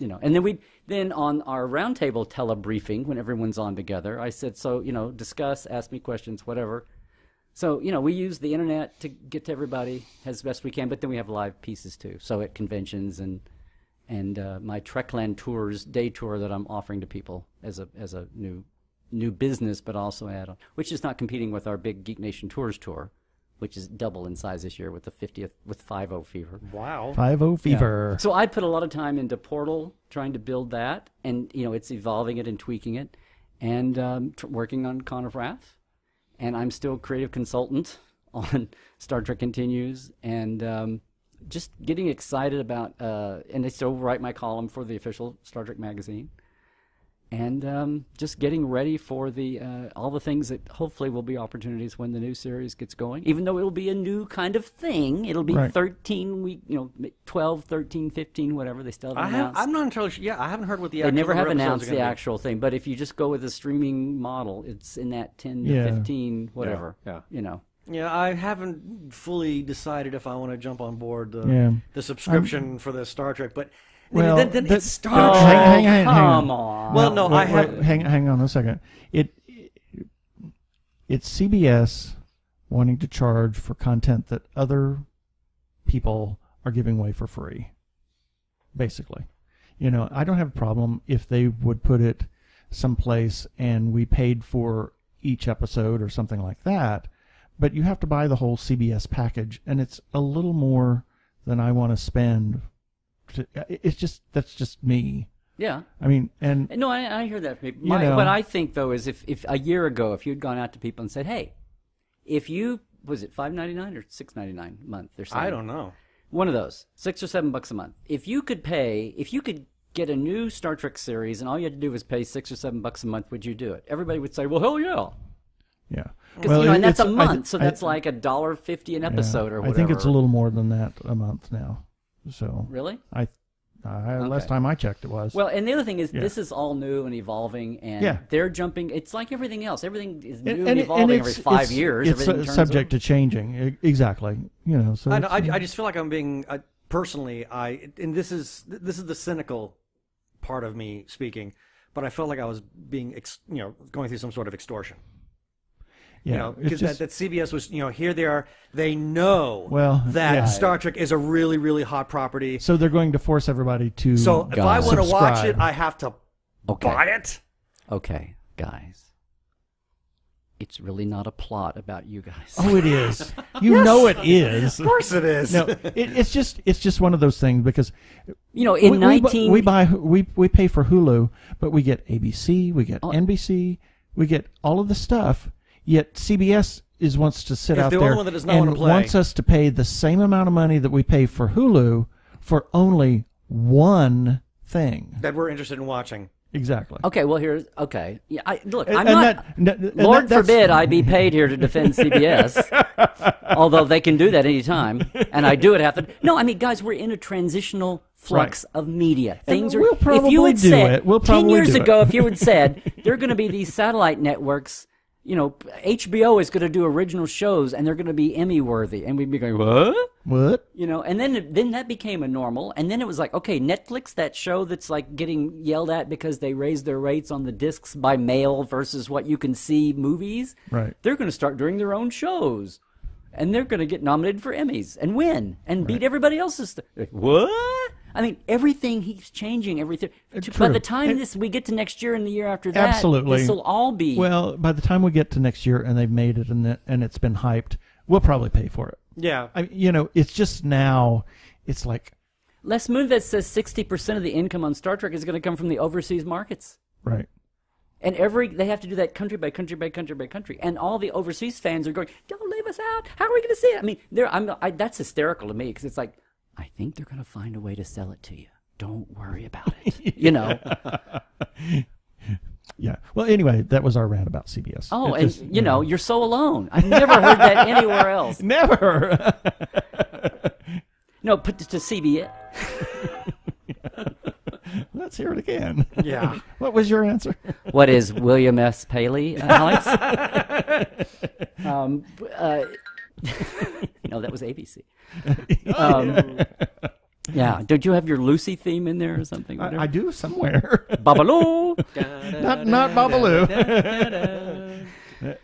and then on our roundtable telebriefing when everyone's on together, I said, so discuss, ask me questions, whatever. So, we use the internet to get to everybody as best we can, but then we have live pieces too. So at conventions and my Trekland Tours day tour that I'm offering to people as a new business, but also add on, which is not competing with our big Geek Nation Tours tour, which is double in size this year with the 50th with 5-0 Fever. Wow. 5-0 Fever. Yeah. So I put a lot of time into Portal, trying to build that, and it's evolving it and tweaking it, and working on Con of Wrath. And I'm still creative consultant on Star Trek Continues, and just getting excited about, and I still write my column for the official Star Trek magazine. and just getting ready for the all the things that hopefully will be opportunities when the new series gets going. Even though it'll be a new kind of thing, it'll be 13 week, 12, 13, 15, whatever. They still haven't announced. I'm not entirely sure. Yeah, I haven't heard what the they actual never have episodes announced are the gonna be. actual thing. But if you just go with the streaming model, it's in that 10 to 15, whatever. Yeah. Yeah, I haven't fully decided if I want to jump on board the subscription for the Star Trek, but then it's Star Trek. Hang Come on. Well, no, I have. Hang on a second. It's CBS wanting to charge for content that other people are giving away for free, basically. I don't have a problem if they would put it someplace and we paid for each episode or something like that, but you have to buy the whole CBS package, and it's a little more than I want to spend. That's just me. Yeah. I mean, and no, I hear that. What I think though is if a year ago, if you'd gone out to people and said, "Hey, if you was it $5.99 or $6.99 a month?" They're saying, I don't know. One of those, $6 or $7 a month. If you could get a new Star Trek series and all you had to do was pay $6 or $7 a month, would you do it? Everybody would say, "Well, hell yeah." Yeah. Because and that's a month, so that's like $1.50 an episode or whatever. I think it's a little more than that a month now. So really, last time I checked, it was. Well, and the other thing is, this is all new and evolving, and they're jumping. It's like everything else. Everything is new and evolving every 5 years. It's subject to changing. Exactly. So I just feel like I'm being personally. And this is the cynical part of me speaking, but I felt like I was being going through some sort of extortion. Because that CBS was, here they are. They know that Star Trek is a really, really hot property. So they're going to force everybody to. So if I want to watch it, I have to buy it. Okay, guys. It's really not a plot about you guys. Oh, it is. You know it is. Of course it is. No, it's just one of those things because we pay for Hulu, but we get ABC, we get NBC, we get all of the stuff. Yet CBS wants to sit out there and wants us to pay the same amount of money that we pay for Hulu for only one thing that we're interested in watching. Exactly. Okay, well, yeah, Lord forbid I be paid here to defend CBS, although they can do that anytime, and I do it half the. No, I mean, guys, we're in a transitional flux of media. Things are. We'll probably if you had said, 10 years ago, if you had said there are going to be these satellite networks. HBO is going to do original shows, and they're going to be Emmy-worthy. And we'd be going, what? What? And then that became a normal. And then it was like, okay, Netflix, that show that's like getting yelled at because they raised their rates on the discs by mail versus what you can see movies. Right. They're going to start doing their own shows. And they're going to get nominated for Emmys and win and beat everybody else's stuff. Like, what? I mean, everything keeps changing. Everything. By the time we get to next year and the year after that, absolutely, this will all be. Well, by the time we get to next year and they've made it and it's been hyped, we'll probably pay for it. Yeah. It's just now. It's like Les Moon that says 60% of the income on Star Trek is going to come from the overseas markets. Right. And they have to do that country by country by country by country, and all the overseas fans are going, "Don't leave us out. How are we going to see it?" I mean, that's hysterical to me because it's like, I think they're going to find a way to sell it to you. Don't worry about it. Yeah. Well, anyway, that was our rant about CBS. Oh, you're so alone. I've never heard that anywhere else. Never. No, put to CBS. Let's hear it again. Yeah. What was your answer? What is William S. Paley, Alex? No, that was ABC. Yeah. Don't you have your Lucy theme in there or something? I do somewhere. Babaloo. not Babaloo.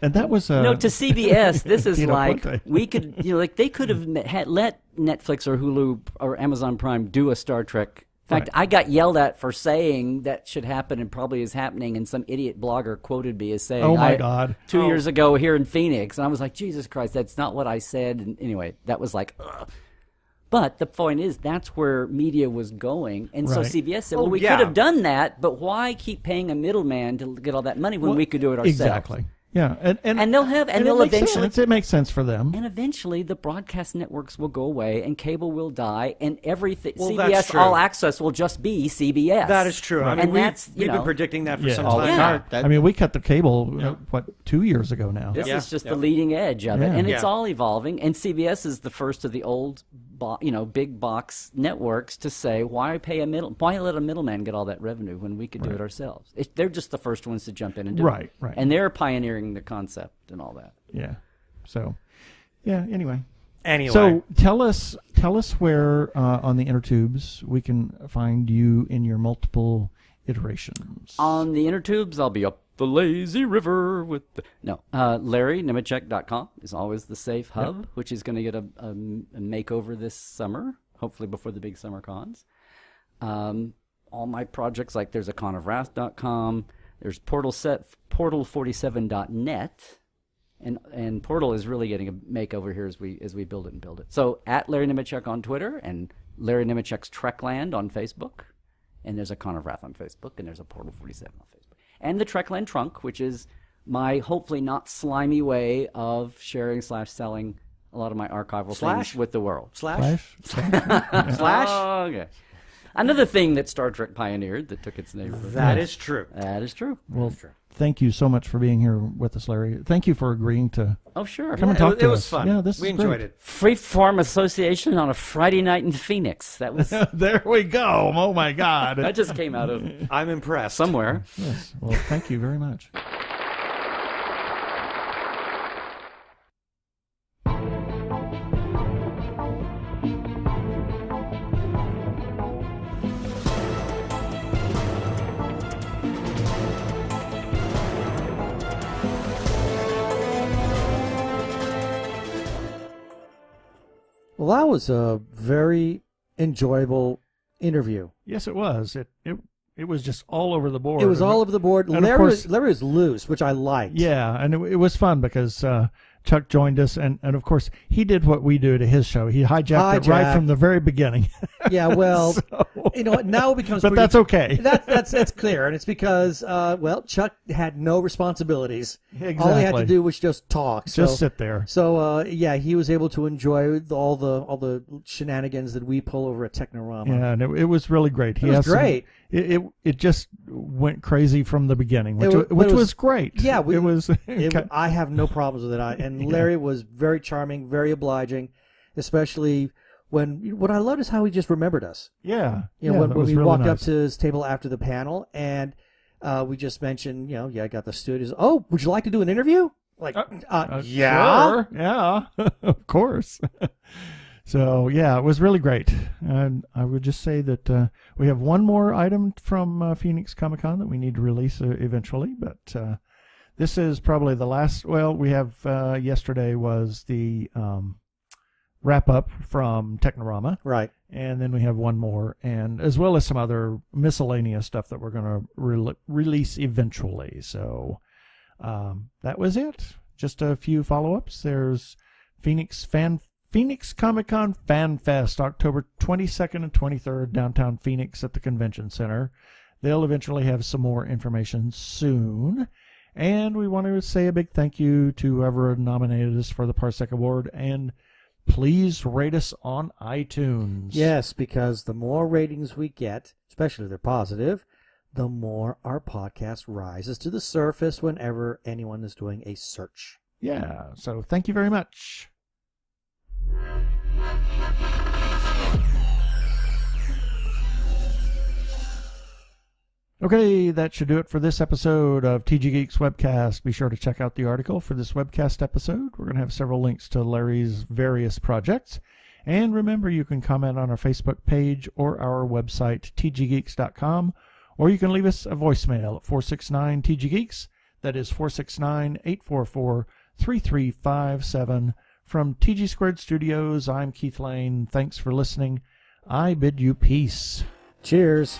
And that was no, to CBS. This is like we could, they could have let Netflix or Hulu or Amazon Prime do a Star Trek. In fact, I got yelled at for saying that should happen and probably is happening, and some idiot blogger quoted me as saying, "Oh my God!" 2 years ago here in Phoenix, and I was like, "Jesus Christ, that's not what I said." And anyway, that was like, ugh. But the point is, that's where media was going, and so CBS said, "Well, we could have done that, but why keep paying a middleman to get all that money when we could do it ourselves?" Exactly. Yeah, And they'll have, and it they'll makes eventually, sense. It makes sense for them. and eventually the broadcast networks will go away, and cable will die, and everything Well, that's CBS true. All Access will just be CBS. That is true. I mean, And that's, we've been know, predicting that for Yeah. some Oh, time. yeah. I mean, we cut the cable, 2 years ago now? This Yeah. is just the leading edge of it, Yeah. and it's Yeah. all evolving. And CBS is the first of the old, big box networks to say, why let a middleman get all that revenue when we could do it ourselves? They're just the first ones to jump in and do Right, it. right. And they're pioneering the concept and all that. Yeah. So, yeah. Anyway. Anyway. So tell us where on the inner tubes we can find you in your multiple iterations. On the inner tubes, I'll be up the lazy river with the... No. LarryNemecek.com is always the safe hub, which is going to get a makeover this summer, hopefully before the big summer cons. All my projects, like there's a conofwrath.com, there's portal47.net, and Portal is really getting a makeover here as we build it and build it. So at Larry Nemecek on Twitter, and Larry Nemecek's Trekland on Facebook, and there's a Con of Wrath on Facebook, and there's a Portal 47 on Facebook. And the Trekland Trunk, which is my hopefully not slimy way of sharing / selling a lot of my archival things with the world. Slash? Slash? Oh, okay. Another thing that Star Trek pioneered that took its name from That is true. That is true. Well, thank you so much for being here with us, Larry. Thank you for agreeing to Oh, sure. come and talk to It was us. fun. Yeah, this we is enjoyed great. it. Freeform Association on a Friday night in Phoenix. That was There we go. Oh, my God. that just came out of I'm impressed. somewhere. Yes. Well, thank you very much. Well, that was a very enjoyable interview. Yes, it was. It was just all over the board. It was all over the board. And of Larry course- was loose, which I liked. Yeah, and it was fun because Chuck joined us, and of course, he did what we do to his show. He hijacked it right from the very beginning. Yeah, well, So- you know what? Now it becomes but pretty- that's okay. That's clear, and it's because Chuck had no responsibilities. All he had to Exactly. do was just talk. Just sit there. So yeah, he was able to enjoy all the shenanigans that we pull over at Technorama. Yeah, and it was really great. It was has some- great. It just went crazy from the beginning, which It which was- was great. Yeah, it was. I have no problems with it. And Larry was very charming, very obliging, especially when what I loved is how he just remembered us. Yeah, You know, yeah, when that was we really walked up nice. to his table after the panel, and we just mentioned, I got the studios. Oh, would you like to do an interview? Like, yeah. Sure. Yeah, of course. So, yeah, it was really great. And I would just say that we have one more item from Phoenix Comicon that we need to release eventually, but this is probably the last. Well, we have yesterday was the wrap-up from Technorama. Right. And then we have one more, and as well as some other miscellaneous stuff that we're going to release eventually. So that was it. Just a few follow-ups. There's Phoenix Comicon Fan Fest, October 22nd and 23rd, downtown Phoenix at the Convention Center. They'll eventually have some more information soon. And we want to say a big thank you to whoever nominated us for the Parsec Award, and please rate us on iTunes. Yes, because the more ratings we get, especially if they're positive, the more our podcast rises to the surface whenever anyone is doing a search. Yeah, so thank you very much. Okay, that should do it for this episode of TG Geeks Webcast. Be sure to check out the article for this webcast episode. We're going to have several links to Larry's various projects. And remember, you can comment on our Facebook page or our website, tggeeks.com, or you can leave us a voicemail at 469-TG-GEEKS. That is 469-844-3357. From TG Squared Studios, I'm Keith Lane. Thanks for listening. I bid you peace. Cheers.